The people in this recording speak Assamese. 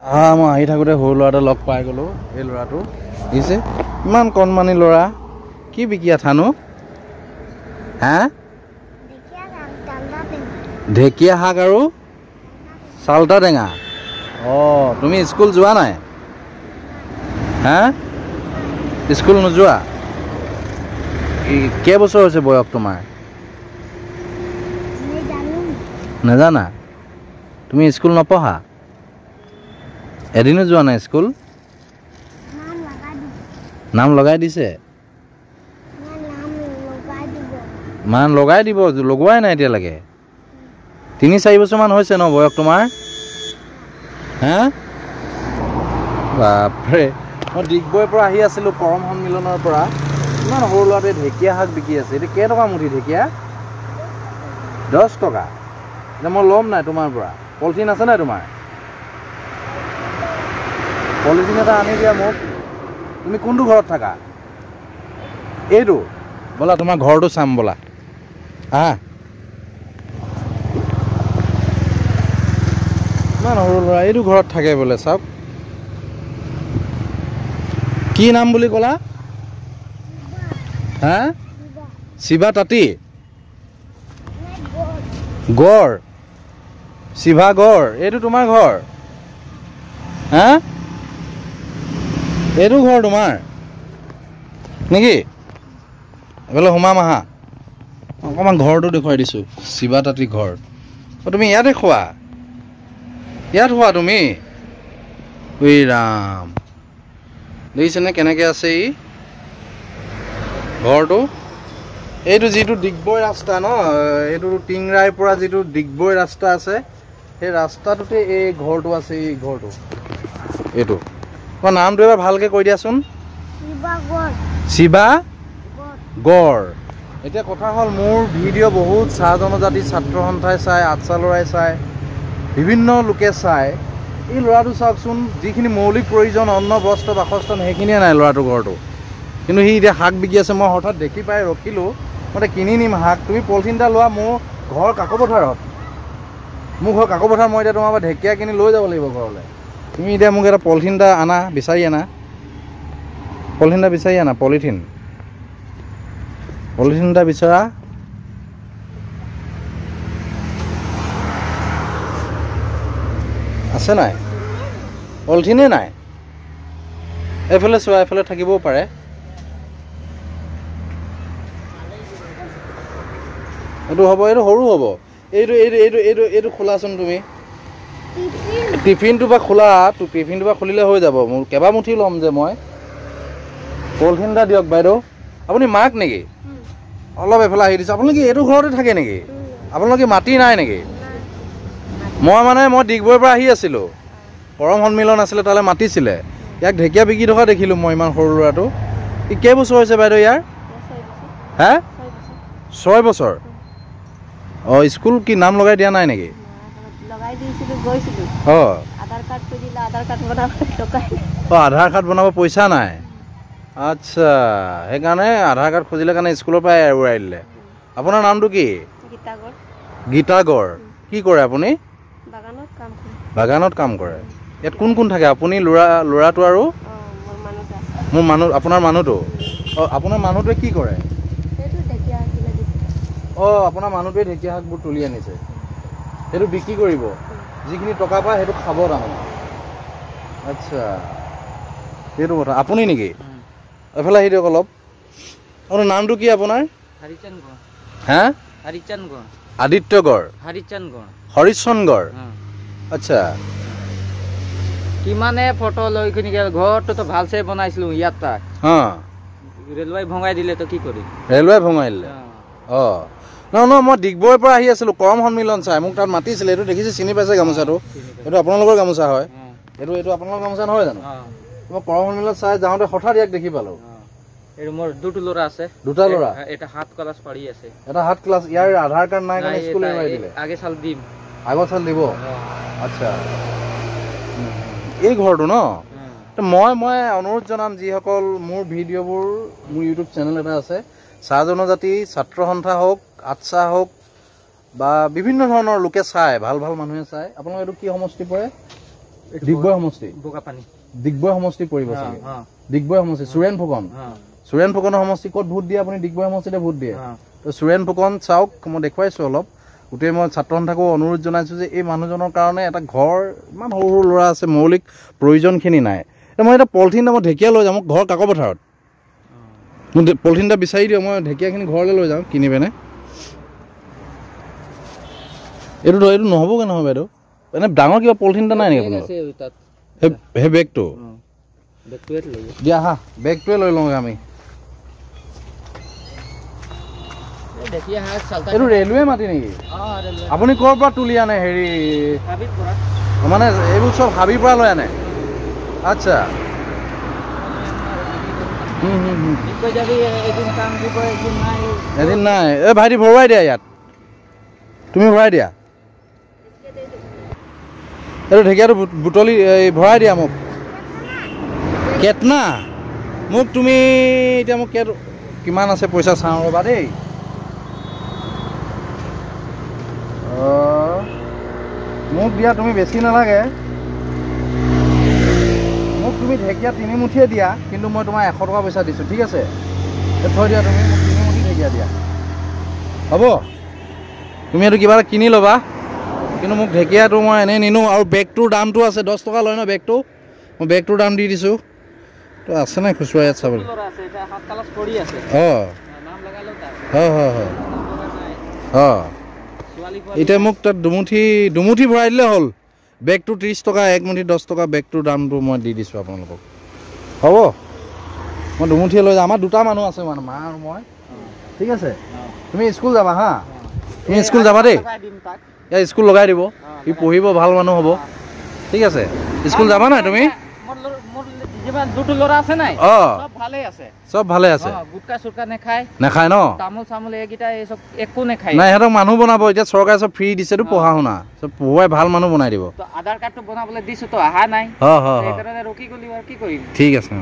মই আহি থাকোঁতে সৰু ল'ৰা এটা লগ পাই গ'লোঁ। এই ল'ৰাটো দেখিছে ইমান কণমানি ল'ৰা, কি বিকি আছানো? হা? ঢেকীয়া শাক আৰু চালতা টেঙা। তুমি স্কুল যোৱা নাই? হা? স্কুল নোযোৱা? কেইবছৰ হৈছে বয়স তোমাৰ? নাজানা? তুমি স্কুল নপঢ়া? এদিনো যোৱা নাই স্কুল? নাম লগাই দিছে? মান লগাই দিব, লগোৱাই নাই এতিয়ালৈকে। ৩-৪ বছৰমান হৈছে ন বয়স তোমাৰ? হা? বাপৰে, মই ডিগবৈৰ পৰা আহি আছিলোঁ কৰম সন্মিলনৰ পৰা। ইমান সৰু ল'ৰাটোৱে ঢেকীয়া শাক বিকি আছে। এতিয়া কেইটকা মুঠি ঢেকীয়া? 10 টকা। এতিয়া মই ল'ম নাই তোমাৰ পৰা? পলিথিন আছে নাই তোমাৰ? পলিথিন এটা আনি দিয়া মোক। তুমি কোনটো ঘৰত থাকা? এইটো ব'লা, তোমাৰ ঘৰটো চাম ব'লা। ইমান সৰু ল'ৰা, এইটো ঘৰত থাকে বোলে, চাওক। কি নাম বুলি ক'লা? হা? শিৱা তাঁতী? গড়? শিৱা গড়, এইটো তোমাৰ ঘৰ? হা? এইটো ঘৰ তোমাৰ নেকি? এইফালে সোমাম আহা, অকণমান ঘৰটো দেখুৱাই দিছোঁ। শিৱা তাঁতী ঘৰ। তুমি ইয়াতে খোৱা? ইয়াত খোৱা তুমি? ঐ ৰাম, দেখিছেনে কেনেকৈ আছে ই ঘৰটো? এইটো যিটো ডিগবৈ ৰাস্তা ন, এইটো টিংৰাইৰ পৰা যিটো ডিগবৈ ৰাস্তা আছে, সেই ৰাস্তাটোতে এই ঘৰটো আছে। এই ঘৰটো এইটো, তোমাৰ নামটো এবাৰ ভালকৈ কৈ দিয়াচোন। শিৱা গড়। এতিয়া কথা হ'ল, মোৰ ভিডিঅ' বহুত চাহ জনজাতি ছাত্ৰ সন্থাই চায়, আচ্ছা ল'ৰাই চায়, বিভিন্ন লোকে চায়। এই ল'ৰাটো চাওকচোন, যিখিনি মৌলিক প্ৰয়োজন অন্ন বস্ত্ৰ বাসস্থান সেইখিনিয়ে নাই ল'ৰাটোৰ ঘৰটো, কিন্তু সি এতিয়া শাক বিকি আছে। মই হঠাৎ দেখি পাই ৰখিলোঁ, মই কিনি নিম শাক। তুমি পলিথিন এটা লোৱা। মোৰ ঘৰ কাকপথাৰত, মোৰ ঘৰ কাকপথাৰত। মই এতিয়া তোমাৰ পৰা ঢেকীয়া কিনি লৈ যাব লাগিব ঘৰলৈ। তুমি এতিয়া মোক এটা পলিথিন এটা আনা, বিচাৰি আনা। পলিথিন এটা বিচাৰি আনা, পলিথিন এটা বিচৰা। আছে নাই? পলিথিনে নাই। এইফালে চোৱা, এইফালে থাকিবও পাৰে। এইটো হ'ব, এইটো সৰু হ'ব। এইটো এইটো এইটো এইটো এইটো খোলাচোন তুমি। টিফিনটো বা খোলা, টিফিনটো বা খুলিলে হৈ যাব। মোৰ কেইবামুঠি ল'ম যে মই। পলিথিন এটা দিয়ক বাইদেউ। আপুনি মাক নেকি? অলপ এফালে আহি দিছোঁ। আপোনালোকে এইটো ঘৰতে থাকে নেকি? আপোনালোকে মাটি নাই নেকি? মই ডিগবৈৰ পৰা আহি আছিলোঁ, কৰম সন্মিলন আছিলে, তালৈ মাতিছিলে। ইয়াক ঢেকীয়া বিকি থকা দেখিলোঁ মই, ইমান সৰু ল'ৰাটো। ই কেইবছৰ হৈছে বাইদেউ ইয়াৰ? হা? 6 বছৰ। স্কুল কি নাম লগাই দিয়া নাই নেকি? আধাৰ কাৰ্ড বনাব পইচা নাই? আচ্ছা, সেইকাৰণে আধাৰ কাৰ্ড খুজিলে কাৰণে স্কুলৰ পৰাই উৰাই দিলে। আপোনাৰ নামটো কি? গীতা গড়। কি কৰে আপুনি? বাগানত কাম কৰে। ইয়াত কোন কোন থাকে? আপুনি, ল'ৰাটো আৰু মোৰ মানুহ। আপোনাৰ মানুহটো? আপোনাৰ মানুহটোৱে কি কৰে? আপোনাৰ মানুহটোৱে ঢেকীয়া শাকবোৰ তুলি আনিছে, সেইটো বিক্ৰী কৰিব। যিখিনি টকা পায় সেইটো খাব তাৰমানে। আচ্ছা, সেইটো কথা। আপুনি নেকি? এফালে আহি দিয়ক অলপ। আপোনাৰ নামটো কি আপোনাৰ? হা? আদিত্য গড়? হৰিচৰণ গড়। আচ্ছা, কিমানে ফটো লৈ কিনি ঘৰটোতো ভালছে বনাইছিলো। ইয়াত তাক ৰেলৱাই ভঙাই দিলে, তো কি কৰিম? ৰেলৱাই ভঙাই দিলে? মই ডিগবৈৰ পৰা আহি আছিলোঁ কৰম সন্মিলন চাই। মোক তাত মাতিছিলে। এইটো দেখিছে, চিনি পাইছে গামোচাটো? এইটো আপোনালোকৰ গামোচা হয়? এইটো আপোনালোকৰ গামোচা নহয় জানো? মই কৰম সন্মিলন চাই যাওঁতে হঠাৎ ইয়াক দেখি পালোঁ। এইটো মোৰ দুটো ল'ৰা আছে। দুটা ল'ৰা? এটা 7 ক্লাছ পঢ়ি আছে। এটা 7 ক্লাছ। ইয়াৰ আধাৰ কাৰ্ড নাই কাৰণে স্কুল এৰাই দিলে? আগে চাল দিম। আগৰ চাল দিব? আচ্ছা, এই ঘৰটো ন? মই অনুৰোধ জনাম, যিসকল মোৰ ভিডিঅ'বোৰ, মোৰ ইউটিউব চেনেল এটা আছে, চাহ জনজাতি ছাত্ৰ সন্থা হওক, আচ্ছা হওক, বা বিভিন্ন ধৰণৰ লোকে চায়, ভাল ভাল মানুহে চায়। আপোনালোকৰ এইটো কি সমষ্টি পৰে? ডিগবৈ সমষ্টি বোকাপানী ডিগবৈ সমষ্টি পৰিব চাগে ডিগবৈ সমষ্টি সুৰেন ফুকনৰ সমষ্টি ক'ত ভোট দিয়ে আপুনি ডিগবৈ সমষ্টিতে ভোট দিয়ে তো সুৰেন ফুকন চাওক মই দেখুৱাইছোঁ অলপ গোটেই মই ছাত্ৰ সন্থাকো অনুৰোধ জনাইছোঁ যে এই মানুহজনৰ কাৰণে এটা ঘৰ ইমান সৰু সৰু ল'ৰা আছে মৌলিক প্ৰয়োজনখিনি নাই মই এটা পলিথিন এটা মই ঢেকীয়া লৈ যাওঁ মোক ঘৰ কাকপথাৰত মোক পলিথিন এটা বিচাৰি দিওঁ মই ঢেকীয়াখিনি ঘৰলৈ লৈ যাওঁ কিনি পিনে এইটো নহ'বগৈ নহয় বাইদেউ এনে ডাঙৰ কিবা পলিথিন এটা নাই নেকি আপোনাৰ সেই বেগটো দিয়া হা বেগটোৱে লৈ লওঁগৈ আমি এইটো ৰেলৱে মাটি নেকি আপুনি ক'ৰ পৰা তুলি আনে হেৰি মানে এইবোৰ চব হাবিৰ পৰা লৈ আনে আচ্ছা এদিন নাই এই ভাইটি ভৰুৱাই দিয়া ইয়াত তুমি ভৰাই দিয়া এইটো ঢেকীয়াটো বুটলি ভৰাই দিয়া মোক কেটনা মোক তুমি এতিয়া মোক কিমান আছে পইচা চাওঁ ৰ'বা দেই মোক দিয়া তুমি বেছি নালাগে মোক তুমি ঢেকীয়া 3 মুঠিয়ে দিয়া কিন্তু মই তোমাৰ 100 টকা পইচা দিছোঁ ঠিক আছে থৈ দিয়া তুমি মোক 3 মুঠি ঢেকীয়া দিয়া হ'ব তুমি এইটো কিবা এটা কিনি ল'বা কিন্তু মোক ঢেকীয়াটো মই এনেই নিনো আৰু বেগটোৰ দামটো আছে 10 টকা লয় ন বেগটো মই বেগটোৰ দাম দি দিছোঁ তো আছে নাই খুচুৰা ইয়াত চাবলৈ এতিয়া মোক তাত দুমুঠি ভৰাই দিলে হ'ল বেগটো 30 টকা 1 মুঠি 10 টকা বেগটোৰ দামটো মই দি দিছোঁ আপোনালোকক হ'ব মই দুমুঠিয়ে লৈ যাম আমাৰ দুটা মানুহ আছে মানে মা আৰু মই ঠিক আছে তুমি স্কুল যাবা হা তুমি স্কুল যাবা দেই ইয়াত স্কুল লগাই দিব সি পঢ়িব ভাল মানুহ হ'ব ঠিক আছে স্কুল যাবা নাই তুমি চব ভালে আছে নেখায় ন সিহঁতক মানুহ বনাব এতিয়া চৰকাৰে চব ফ্ৰী দিছেতো পঢ়া শুনা চব পঢ়ুৱাই ভাল মানুহ বনাই দিব আধাৰ কাৰ্ডটো বনাবলৈ দিছো তো অহা নাই ঠিক আছে